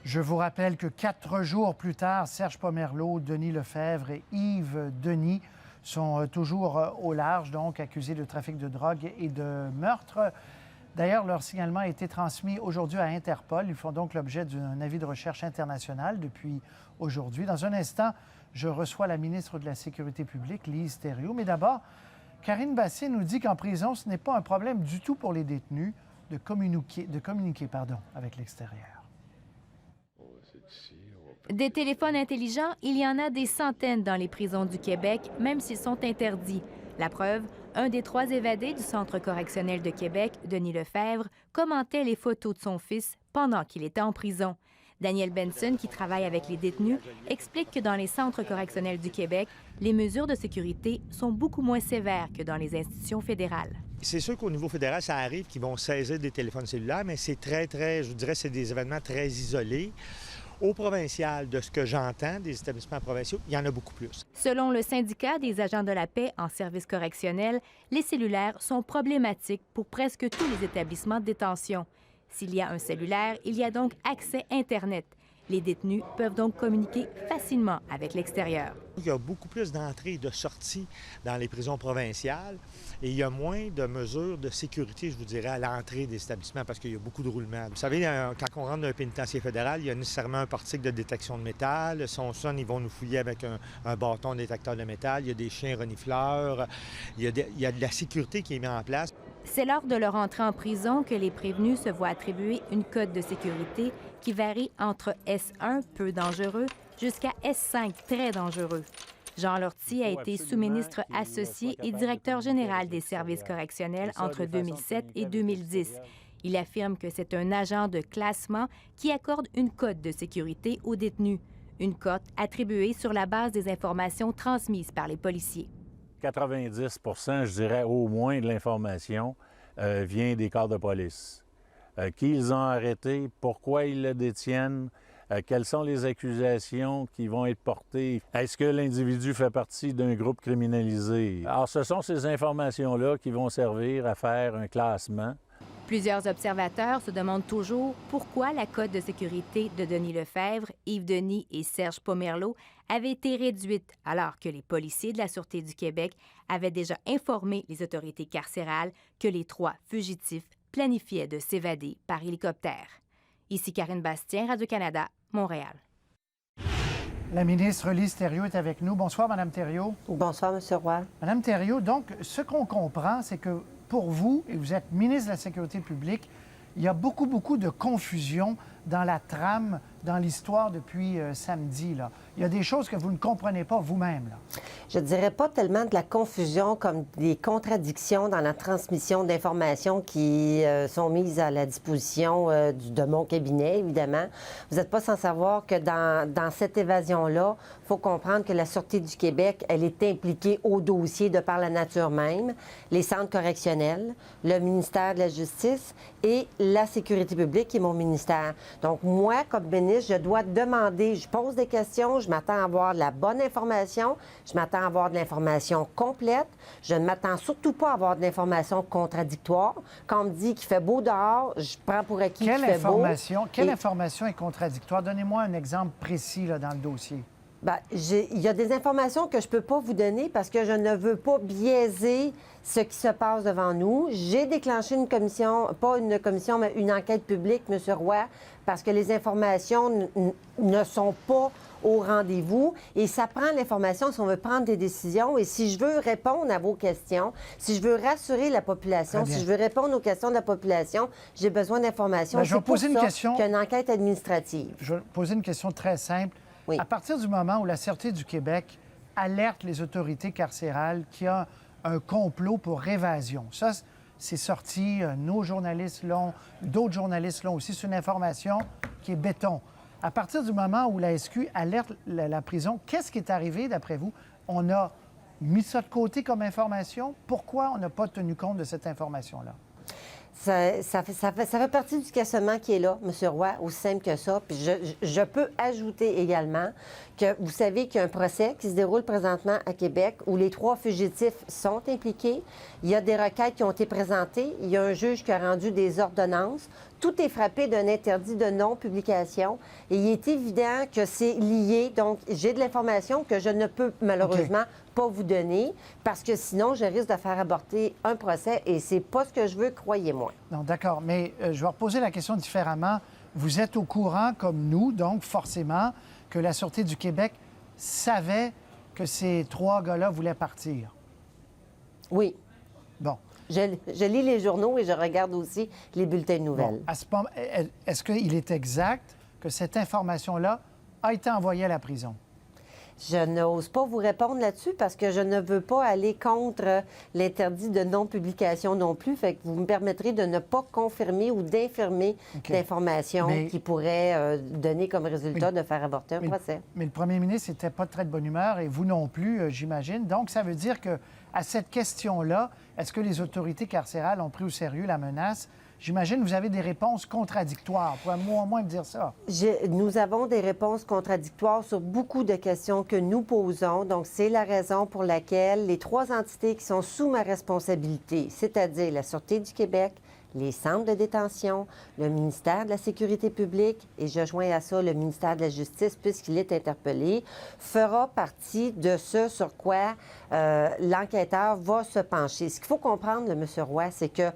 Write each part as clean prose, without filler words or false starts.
Je vous rappelle que 4 jours plus tard, Serge Pomerleau, Denis Lefebvre et Yves Denis sont toujours au large, donc accusés de trafic de drogue et de meurtre. D'ailleurs, leur signalement a été transmis aujourd'hui à Interpol. Ils font donc l'objet d'un avis de recherche international depuis aujourd'hui. Dans un instant, je reçois la ministre de la Sécurité publique, Lise Thériault. Mais d'abord, Karine Bastien nous dit qu'en prison, ce n'est pas un problème du tout pour les détenus de communiquer avec l'extérieur. Des téléphones intelligents, il y en a des centaines dans les prisons du Québec, même s'ils sont interdits. La preuve, un des 3 évadés du Centre correctionnel de Québec, Denis Lefebvre, commentait les photos de son fils pendant qu'il était en prison. Daniel Benson, qui travaille avec les détenus, explique que dans les centres correctionnels du Québec, les mesures de sécurité sont beaucoup moins sévères que dans les institutions fédérales. C'est sûr qu'au niveau fédéral, ça arrive qu'ils vont saisir des téléphones cellulaires, mais c'est je vous dirais, c'est des événements très isolés. Au provincial, de ce que j'entends des établissements provinciaux, il y en a beaucoup plus. Selon le syndicat des agents de la paix en service correctionnel, les cellulaires sont problématiques pour presque tous les établissements de détention. S'il y a un cellulaire, il y a donc accès Internet. Les détenus peuvent donc communiquer facilement avec l'extérieur. Il y a beaucoup plus d'entrées et de sorties dans les prisons provinciales et il y a moins de mesures de sécurité, je vous dirais, à l'entrée des établissements parce qu'il y a beaucoup de roulements. Vous savez, quand on rentre dans un pénitentiaire fédéral, il y a nécessairement un portique de détection de métal. Si on sonne, ils vont nous fouiller avec un bâton détecteur de métal. Il y a des chiens renifleurs. Il y a de la sécurité qui est mise en place. C'est lors de leur entrée en prison que les prévenus se voient attribuer une cote de sécurité qui varie entre S1, peu dangereux, jusqu'à S5, très dangereux. Jean Lortie a été sous-ministre associé et directeur général des services correctionnels entre 2007 et 2010. Il affirme que c'est un agent de classement qui accorde une cote de sécurité aux détenus. Une cote attribuée sur la base des informations transmises par les policiers. 90 je dirais au moins, de l'information vient des corps de police. Qui ils ont arrêté, pourquoi ils le détiennent, quelles sont les accusations qui vont être portées, est-ce que l'individu fait partie d'un groupe criminalisé. Alors, ce sont ces informations-là qui vont servir à faire un classement. Plusieurs observateurs se demandent toujours pourquoi la cote de sécurité de Denis Lefebvre, Yves Denis et Serge Pomerleau avait été réduite alors que les policiers de la Sûreté du Québec avaient déjà informé les autorités carcérales que les 3 fugitifs planifiaient de s'évader par hélicoptère. Ici Karine Bastien, Radio-Canada, Montréal. La ministre Lise Thériault est avec nous. Bonsoir, Mme Thériault. Bonsoir, M. Roy. Mme Thériault, donc, ce qu'on comprend, c'est que pour vous, et vous êtes ministre de la Sécurité publique, il y a beaucoup de confusion dans la trame, dans l'histoire depuis samedi, là. Il y a des choses que vous ne comprenez pas vous-même, là. Je ne dirais pas tellement de la confusion comme des contradictions dans la transmission d'informations qui sont mises à la disposition de mon cabinet, évidemment. Vous n'êtes pas sans savoir que dans cette évasion-là, il faut comprendre que la Sûreté du Québec, elle est impliquée au dossier de par la nature même, les centres correctionnels, le ministère de la Justice et la Sécurité publique, qui est mon ministère. Donc, moi, comme ministre, je dois demander, je pose des questions, je m'attends à avoir de la bonne information, je m'attends à avoir de l'information complète, je ne m'attends surtout pas à avoir de l'information contradictoire. Quand on me dit qu'il fait beau dehors, je prends pour acquis qu'il fait beau. Quelle information est contradictoire? Donnez-moi un exemple précis là, dans le dossier. Bien, il y a des informations que je ne peux pas vous donner parce que je ne veux pas biaiser ce qui se passe devant nous. J'ai déclenché une commission, pas une commission, mais une enquête publique, M. Roy, parce que les informations ne sont pas au rendez-vous. Et ça prend l'information si on veut prendre des décisions. Et si je veux répondre à vos questions, si je veux rassurer la population, si je veux répondre aux questions de la population, j'ai besoin d'informations. Je vais poser une question. Qu'il y a une enquête administrative. Je vais poser une question très simple. Oui. À partir du moment où la Sûreté du Québec alerte les autorités carcérales qu'il y a un complot pour évasion, ça, c'est sorti, nos journalistes l'ont, d'autres journalistes l'ont aussi, c'est une information qui est béton. À partir du moment où la SQ alerte la prison, qu'est-ce qui est arrivé d'après vous? On a mis ça de côté comme information. Pourquoi on n'a pas tenu compte de cette information-là? Ça fait partie du questionnement qui est là, M. Roy, aussi simple que ça. Puis je peux ajouter également que vous savez qu'il y a un procès qui se déroule présentement à Québec où les 3 fugitifs sont impliqués. Il y a des requêtes qui ont été présentées. Il y a un juge qui a rendu des ordonnances. tout est frappé d'un interdit de non-publication. Et il est évident que c'est lié. Donc, j'ai de l'information que je ne peux malheureusement pas vous donner parce que sinon, je risque de faire avorter un procès et c'est pas ce que je veux, croyez-moi. Non, d'accord. Mais je vais reposer la question différemment. Vous êtes au courant, comme nous, donc forcément, que la Sûreté du Québec savait que ces 3 gars-là voulaient partir. Oui. Bon. Je lis les journaux et je regarde aussi les bulletins de nouvelles. Bon. À ce moment, est-ce qu'il est exact que cette information-là a été envoyée à la prison? Je n'ose pas vous répondre là-dessus parce que je ne veux pas aller contre l'interdit de non-publication non plus. Fait que vous me permettrez de ne pas confirmer ou d'infirmer l'information qui pourrait donner comme résultat de faire avorter un procès. Mais le premier ministre n'était pas de très de bonne humeur et vous non plus, j'imagine. Donc, ça veut dire que à cette question-là, est-ce que les autorités carcérales ont pris au sérieux la menace? J'imagine que vous avez des réponses contradictoires. Pouvez-vous au moins me dire ça? Nous avons des réponses contradictoires sur beaucoup de questions que nous posons. Donc, c'est la raison pour laquelle les 3 entités qui sont sous ma responsabilité, c'est-à-dire la Sûreté du Québec, les centres de détention, le ministère de la Sécurité publique, et je joins à ça le ministère de la Justice, puisqu'il est interpellé, fera partie de ce sur quoi l'enquêteur va se pencher. Ce qu'il faut comprendre, M. Roy, c'est que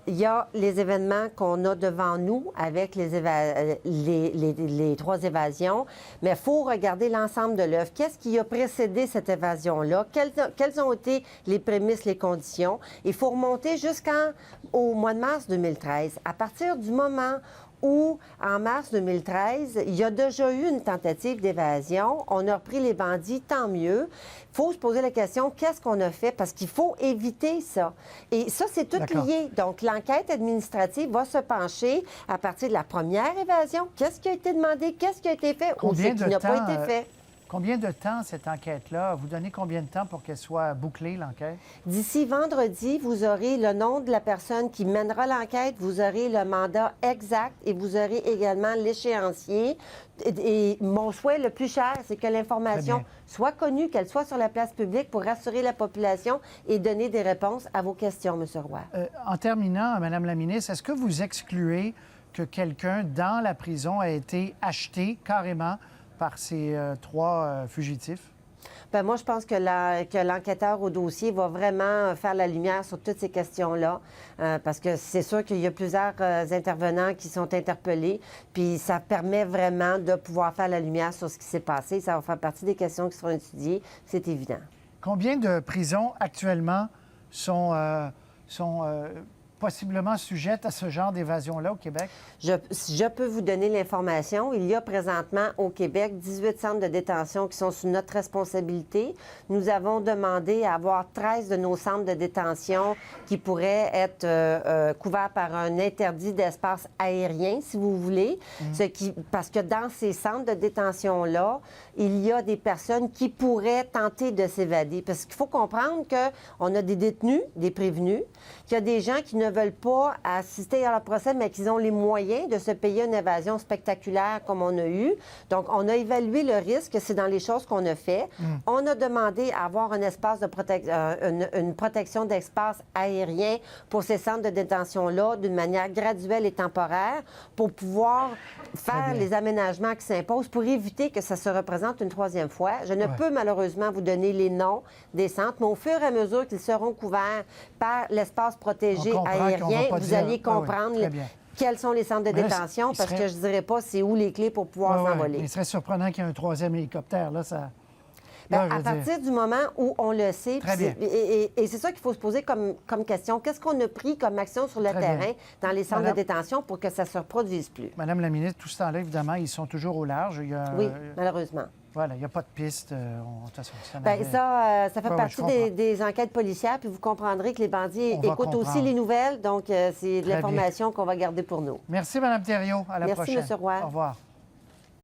il y a les événements qu'on a devant nous avec les 3 évasions, mais il faut regarder l'ensemble de l'œuvre. Qu'est-ce qui a précédé cette évasion-là? Quelles ont été les prémices, les conditions? Il faut remonter jusqu'au mois de mars 2013. À partir du moment où, en mars 2013, il y a déjà eu une tentative d'évasion. On a repris les bandits, tant mieux. Il faut se poser la question, qu'est-ce qu'on a fait? Parce qu'il faut éviter ça. Et ça, c'est tout lié. Donc, l'enquête administrative va se pencher à partir de la première évasion. Qu'est-ce qui a été demandé? Qu'est-ce qui a été fait? Ou ce qui n'a pas été fait? Combien de temps, cette enquête-là? Vous donnez combien de temps pour qu'elle soit bouclée, l'enquête? D'ici vendredi, vous aurez le nom de la personne qui mènera l'enquête, vous aurez le mandat exact et vous aurez également l'échéancier. Et mon souhait le plus cher, c'est que l'information soit connue, qu'elle soit sur la place publique pour rassurer la population et donner des réponses à vos questions, M. Roy. En terminant, Mme la ministre, est-ce que vous excluez que quelqu'un dans la prison a été acheté carrément par ces 3 fugitifs? Bien, moi, je pense que l'enquêteur au dossier va vraiment faire la lumière sur toutes ces questions-là, parce que c'est sûr qu'il y a plusieurs intervenants qui sont interpellés, puis ça permet vraiment de pouvoir faire la lumière sur ce qui s'est passé. Ça va faire partie des questions qui seront étudiées, c'est évident. Combien de prisons actuellement sont possiblement sujettes à ce genre d'évasion-là au Québec? Je peux vous donner l'information. Il y a présentement au Québec 18 centres de détention qui sont sous notre responsabilité. Nous avons demandé à avoir 13 de nos centres de détention qui pourraient être couverts par un interdit d'espace aérien, si vous voulez. Parce que dans ces centres de détention-là, il y a des personnes qui pourraient tenter de s'évader. Parce qu'il faut comprendre qu'on a des détenus, des prévenus, qu'il y a des gens qui ne veulent pas assister à leur procès, mais qui ont les moyens de se payer une évasion spectaculaire comme on a eu. Donc, on a évalué le risque, c'est dans les choses qu'on a fait. On a demandé à avoir un espace de une protection d'espace aérien pour ces centres de détention-là d'une manière graduelle et temporaire pour pouvoir faire les aménagements qui s'imposent pour éviter que ça se représente une 3e fois. Je ne peux malheureusement vous donner les noms des centres, mais au fur et à mesure qu'ils seront couverts par l'espace protégé aérien, vous allez comprendre quels sont les centres de détention, parce que je ne dirais pas c'est où les clés pour pouvoir s'envoler. Il serait surprenant qu'il y ait un 3e hélicoptère. Là, ça... À partir du moment où on le sait, et c'est ça qu'il faut se poser comme question. Qu'est-ce qu'on a pris comme action sur le terrain dans les centres de détention pour que ça ne se reproduise plus? Madame la ministre, tout ce temps-là, évidemment, ils sont toujours au large. Oui, malheureusement. Voilà, il n'y a pas de piste. Ça fait partie des enquêtes policières, puis vous comprendrez que les bandits écoutent aussi les nouvelles, donc c'est de l'information qu'on va garder pour nous. Merci, Mme Thériault. À la prochaine. Merci, M. Roy. Au revoir.